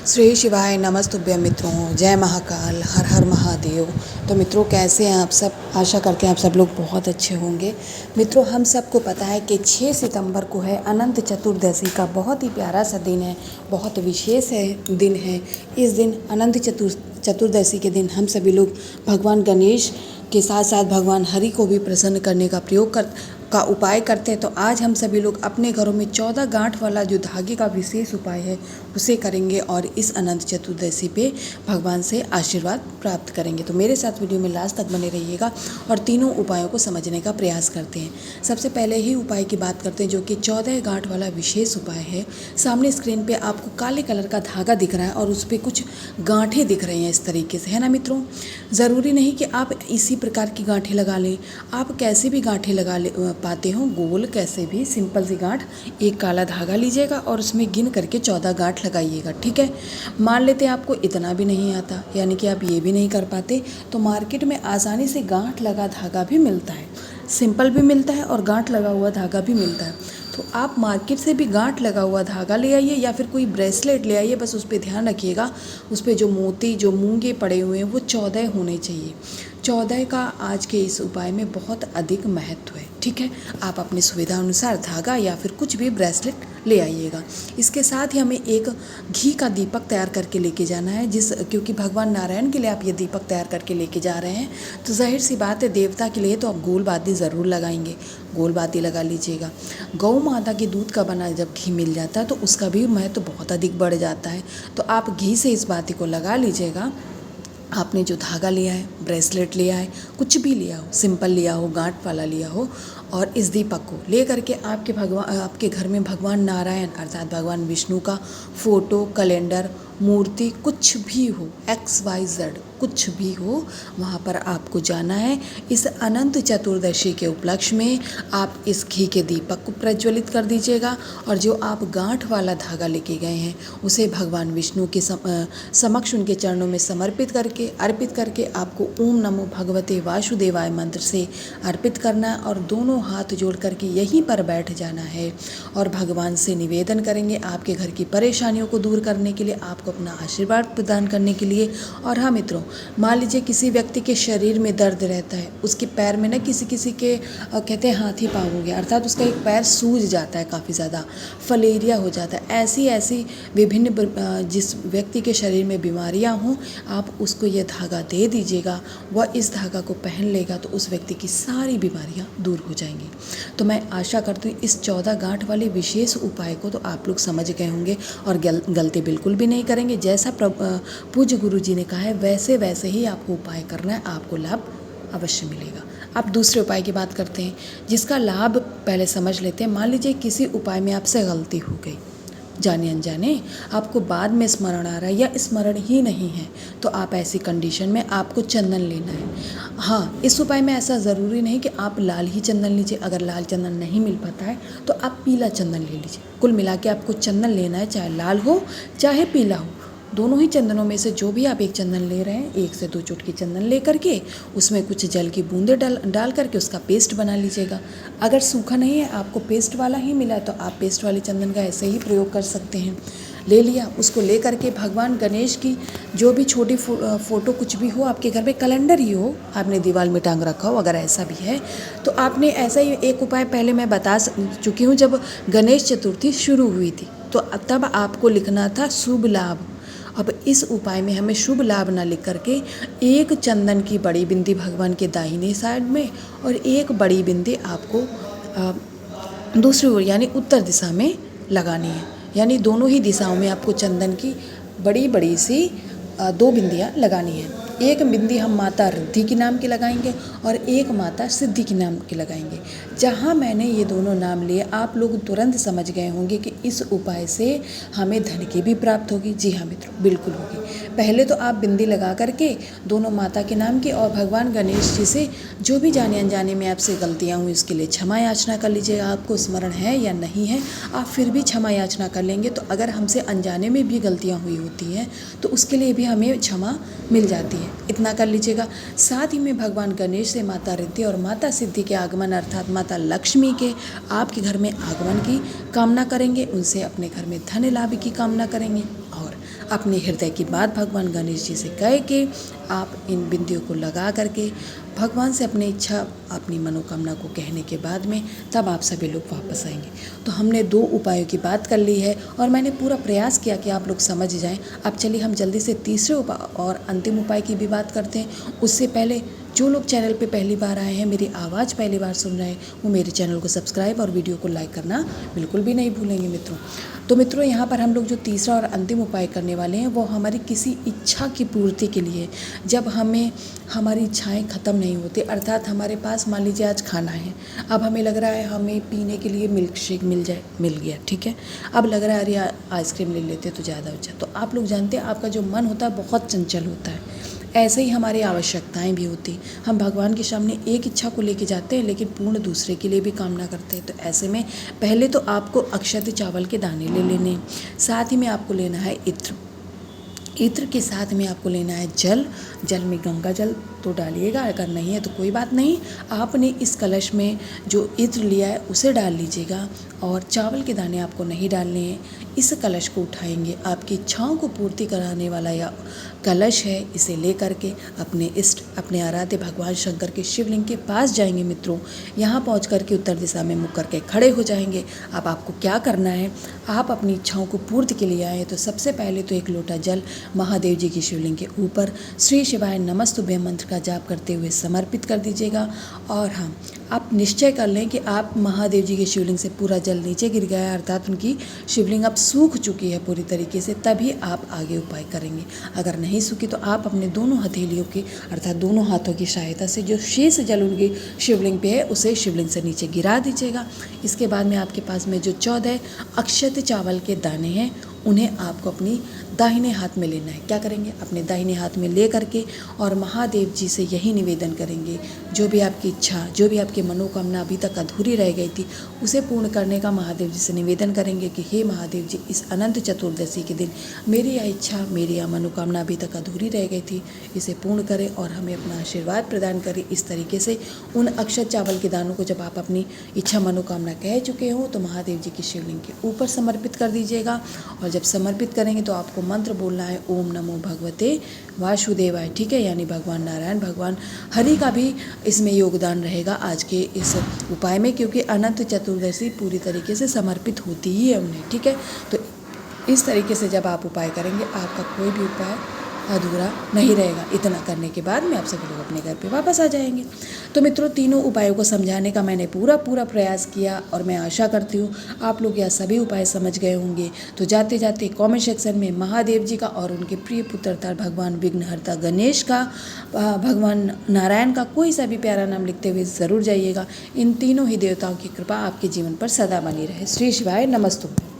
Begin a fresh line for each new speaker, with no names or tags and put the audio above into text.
श्री शिवाय नमस्तुभ्यं मित्रों, जय महाकाल, हर हर महादेव। तो मित्रों, कैसे हैं आप सब? आशा करते हैं आप सब लोग बहुत अच्छे होंगे। मित्रों, हम सबको पता है कि 6 सितंबर को है अनंत चतुर्दशी का बहुत ही प्यारा सा दिन है, बहुत विशेष दिन है। इस दिन अनंत चतुर्दशी के दिन हम सभी लोग भगवान गणेश के साथ साथ भगवान हरि को भी प्रसन्न करने का उपाय करते हैं। तो आज हम सभी लोग अपने घरों में 14 गांठ वाला जो धागे का विशेष उपाय है उसे करेंगे और इस अनंत चतुर्दशी पे भगवान से आशीर्वाद प्राप्त करेंगे। तो मेरे साथ वीडियो में लास्ट तक बने रहिएगा और तीनों उपायों को समझने का प्रयास करते हैं। सबसे पहले ही उपाय की बात करते हैं, जो कि 14 गांठ वाला विशेष उपाय है। सामने स्क्रीन पे आपको काले कलर का धागा दिख रहा है और उस पर कुछ गांठें दिख रही हैं इस तरीके से, है ना मित्रों। ज़रूरी नहीं कि आप इसी प्रकार की गांठें लगा लें, आप कैसे भी गांठें लगा पाते हो, गोल कैसे भी, सिंपल सी गांठ। एक काला धागा लीजिएगा और उसमें गिन करके 14 गांठ लगाइएगा, ठीक है। मान लेते हैं आपको इतना भी नहीं आता, यानी कि आप ये भी नहीं कर पाते, तो मार्केट में आसानी से गांठ लगा धागा भी मिलता है, सिंपल भी मिलता है और गांठ लगा हुआ धागा भी मिलता है। तो आप मार्केट से भी गांठ लगा हुआ धागा ले आइए या फिर कोई ब्रेसलेट ले आइए। बस उस पर ध्यान रखिएगा, उस पर जो मोती, जो मूंगे पड़े हुए हैं वो 14 होने चाहिए। 14 का आज के इस उपाय में बहुत अधिक महत्व है, ठीक है। आप अपनी सुविधा अनुसार धागा या फिर कुछ भी ब्रेसलेट ले आइएगा। इसके साथ ही हमें एक घी का दीपक तैयार करके लेके जाना है, क्योंकि भगवान नारायण के लिए आप ये दीपक तैयार करके लेके जा रहे हैं, तो जाहिर सी बात है देवता के लिए तो आप गोल बाती ज़रूर लगाएंगे, गोल बाती लगा लीजिएगा। गौ माता के दूध का बना जब घी मिल जाता है तो उसका भी महत्व बहुत अधिक बढ़ जाता है। तो आप घी से इस बाती को लगा लीजिएगा। आपने जो धागा लिया है, ब्रेसलेट लिया है, कुछ भी लिया हो, सिंपल लिया हो, गांठ वाला लिया हो, और इस दीपक को ले करके आपके घर में भगवान नारायण अर्थात भगवान विष्णु का फोटो, कैलेंडर, मूर्ति, कुछ भी हो, XYZ कुछ भी हो, वहाँ पर आपको जाना है। इस अनंत चतुर्दशी के उपलक्ष्य में आप इस घी के दीपक को प्रज्वलित कर दीजिएगा और जो आप गांठ वाला धागा लेके गए हैं उसे भगवान विष्णु के समक्ष उनके चरणों में अर्पित करके आपको ओम नमो भगवते वासुदेवाय मंत्र से अर्पित करना है और दोनों हाथ जोड़ करके यहीं पर बैठ जाना है और भगवान से निवेदन करेंगे आपके घर की परेशानियों को दूर करने के लिए, आपको अपना आशीर्वाद प्रदान करने के लिए। और हाँ मित्रों, मान लीजिए किसी व्यक्ति के शरीर में दर्द रहता है, उसके पैर में ना किसी के कहते हैं हाथी पाँव हो गया, अर्थात उसका एक पैर सूज जाता है, काफ़ी ज़्यादा फलेरिया हो जाता है। ऐसी विभिन्न जिस व्यक्ति के शरीर में बीमारियां हों, आप उसको ये धागा दे दीजिएगा, वह इस धागा को पहन लेगा तो उस व्यक्ति की सारी बीमारियां दूर हो जाएंगी। तो मैं आशा करती हूँ इस 14 गांठ वाले विशेष उपाय को तो आप लोग समझ गए होंगे और गलती बिल्कुल भी नहीं करेंगे। जैसा पूज्य गुरु जी ने कहा है वैसे ही आपको उपाय करना है, आपको लाभ अवश्य मिलेगा। अब दूसरे उपाय की बात करते हैं, जिसका लाभ पहले समझ लेते हैं। मान लीजिए किसी उपाय में आपसे गलती हो गई, जाने अनजाने, आपको बाद में स्मरण आ रहा है या स्मरण ही नहीं है, तो आप ऐसी कंडीशन में आपको चंदन लेना है। हाँ, इस उपाय में ऐसा ज़रूरी नहीं कि आप लाल ही चंदन लीजिए। अगर लाल चंदन नहीं मिल पाता है तो आप पीला चंदन ले लीजिए। कुल मिला के आपको चंदन लेना है, चाहे लाल हो चाहे पीला हो, दोनों ही चंदनों में से जो भी आप एक चंदन ले रहे हैं, 1 से 2 चुटकी चंदन ले करके उसमें कुछ जल की बूंदें डाल करके उसका पेस्ट बना लीजिएगा। अगर सूखा नहीं है, आपको पेस्ट वाला ही मिला है, तो आप पेस्ट वाले चंदन का ऐसे ही प्रयोग कर सकते हैं। ले लिया, उसको ले करके भगवान गणेश की जो भी छोटी फ़ोटो कुछ भी हो, आपके घर में कैलेंडर ही हो, आपने दीवार में टांग रखा हो, अगर ऐसा भी है तो आपने ऐसा ही एक उपाय पहले मैं बता चुकी हूँ। जब गणेश चतुर्थी शुरू हुई थी तो तब आपको लिखना था शुभ लाभ। अब इस उपाय में हमें शुभ लाभ ना लिख करके एक चंदन की बड़ी बिंदी भगवान के दाहिने साइड में और एक बड़ी बिंदी आपको दूसरी ओर यानी उत्तर दिशा में लगानी है। यानी दोनों ही दिशाओं में आपको चंदन की बड़ी सी 2 बिंदियाँ लगानी है। एक बिंदी हम माता रिद्धि के नाम की लगाएंगे और एक माता सिद्धि के नाम की लगाएंगे। जहाँ मैंने ये दोनों नाम लिए, आप लोग तुरंत समझ गए होंगे कि इस उपाय से हमें धन की भी प्राप्त होगी। जी हाँ मित्रों, बिल्कुल होगी। पहले तो आप बिंदी लगा करके दोनों माता के नाम की और भगवान गणेश जी से जो भी जाने अनजाने में आपसे गलतियाँ हुई उसके लिए क्षमा याचना कर लीजिएगा। आपको स्मरण है या नहीं है, आप फिर भी क्षमा याचना कर लेंगे तो अगर हमसे अनजाने में भी गलतियाँ हुई होती हैं तो उसके लिए भी हमें क्षमा मिल जाती है। इतना कर लीजिएगा। साथ ही में भगवान गणेश से माता रिद्धि और माता सिद्धि के आगमन अर्थात माता लक्ष्मी के आपके घर में आगमन की कामना करेंगे, उनसे अपने घर में धन लाभ की कामना करेंगे और अपने हृदय की बात भगवान गणेश जी से कह के आप इन बिंदियों को लगा करके भगवान से अपनी इच्छा, अपनी मनोकामना को कहने के बाद में तब आप सभी लोग वापस आएंगे। तो हमने 2 उपायों की बात कर ली है और मैंने पूरा प्रयास किया कि आप लोग समझ जाएं। अब चलिए हम जल्दी से तीसरे उपाय और अंतिम उपाय की भी बात करते हैं। उससे पहले जो लोग चैनल पे पहली बार आए हैं, मेरी आवाज़ पहली बार सुन रहे हैं, वो मेरे चैनल को सब्सक्राइब और वीडियो को लाइक करना बिल्कुल भी नहीं भूलेंगे मित्रों। तो मित्रों, यहाँ पर हम लोग जो तीसरा और अंतिम उपाय करने वाले हैं वो हमारी किसी इच्छा की पूर्ति के लिए। जब हमें हमारी इच्छाएं ख़त्म नहीं होती, अर्थात हमारे पास मान लीजिए आज खाना है, अब हमें लग रहा है हमें पीने के लिए मिल्क शेक मिल गया, ठीक है, अब लग रहा है अरे आइसक्रीम ले लेते तो ज़्यादा अच्छा। तो आप लोग जानते हैं आपका जो मन होता है बहुत चंचल होता है, ऐसे ही हमारी आवश्यकताएं भी होती। हम भगवान के सामने एक इच्छा को लेके जाते हैं लेकिन पूर्ण दूसरे के लिए भी कामना करते हैं। तो ऐसे में पहले तो आपको अक्षत चावल के दाने ले लेने हैं, साथ ही में आपको लेना है इत्र। इत्र के साथ में आपको लेना है जल। जल में गंगा जल तो डालिएगा, अगर नहीं है तो कोई बात नहीं, आपने इस कलश में जो इत्र लिया है उसे डाल लीजिएगा और चावल के दाने आपको नहीं डालने हैं। इस कलश को उठाएंगे, आपकी इच्छाओं को पूर्ति कराने वाला या कलश है, इसे ले करके अपने इष्ट, अपने आराध्य भगवान शंकर के शिवलिंग के पास जाएंगे मित्रों। यहाँ पहुँच करके उत्तर दिशा में मुख करके खड़े हो जाएंगे। अब आपको क्या करना है, आप अपनी इच्छाओं को पूर्ति के लिए आए तो सबसे पहले तो 1 लोटा जल महादेव जी की शिवलिंग के ऊपर श्री शिवाय नमस्तुभ्यं मंत्र का जाप करते हुए समर्पित कर दीजिएगा। और हाँ, आप निश्चय कर लें कि आप महादेव जी के शिवलिंग से पूरा जल नीचे गिर गया है, अर्थात उनकी शिवलिंग अब सूख चुकी है पूरी तरीके से, तभी आप आगे उपाय करेंगे। अगर नहीं सूखी तो आप अपने दोनों हथेलियों के अर्थात दोनों हाथों की सहायता से जो शेष जल उनकी शिवलिंग पे है उसे शिवलिंग से नीचे गिरा दीजिएगा। इसके बाद में आपके पास में जो 14 अक्षत चावल के दाने हैं उन्हें आपको अपनी दाहिने हाथ में लेना है। क्या करेंगे, अपने दाहिने हाथ में ले करके और महादेव जी से यही निवेदन करेंगे, जो भी आपकी इच्छा, जो भी आपकी मनोकामना अभी तक अधूरी रह गई थी उसे पूर्ण करने का महादेव जी से निवेदन करेंगे कि हे महादेव जी, इस अनंत चतुर्दशी के दिन मेरी यह इच्छा, मेरी यह मनोकामना अभी तक अधूरी रह गई थी, इसे पूर्ण करें और हमें अपना आशीर्वाद प्रदान करें। इस तरीके से उन अक्षत चावल के दानों को जब आप अपनी इच्छा मनोकामना कह चुके हो तो महादेव जी की शिवलिंग के ऊपर समर्पित कर दीजिएगा। और जब समर्पित करेंगे तो आपको मंत्र बोलना है ओम नमो भगवते वासुदेवाय, ठीक है, यानी भगवान नारायण, भगवान हरि का भी इसमें योगदान रहेगा आज के इस उपाय में, क्योंकि अनंत चतुर्दशी पूरी तरीके से समर्पित होती ही है उन्हें, ठीक है। तो इस तरीके से जब आप उपाय करेंगे आपका कोई भी उपाय अधूरा नहीं रहेगा। इतना करने के बाद में आप सभी लोग अपने घर पे वापस आ जाएंगे। तो मित्रों, तीनों उपायों को समझाने का मैंने पूरा प्रयास किया और मैं आशा करती हूँ आप लोग यह सभी उपाय समझ गए होंगे। तो जाते जाते कमेंट सेक्शन में महादेव जी का और उनके प्रिय पुत्र अर्थात भगवान विघ्नहर्ता गणेश का, भगवान नारायण का कोई सा भी प्यारा नाम लिखते हुए ज़रूर जाइएगा। इन तीनों ही देवताओं की कृपा आपके जीवन पर सदा बनी रहे। श्री शिवाय नमस्तुभ्यं।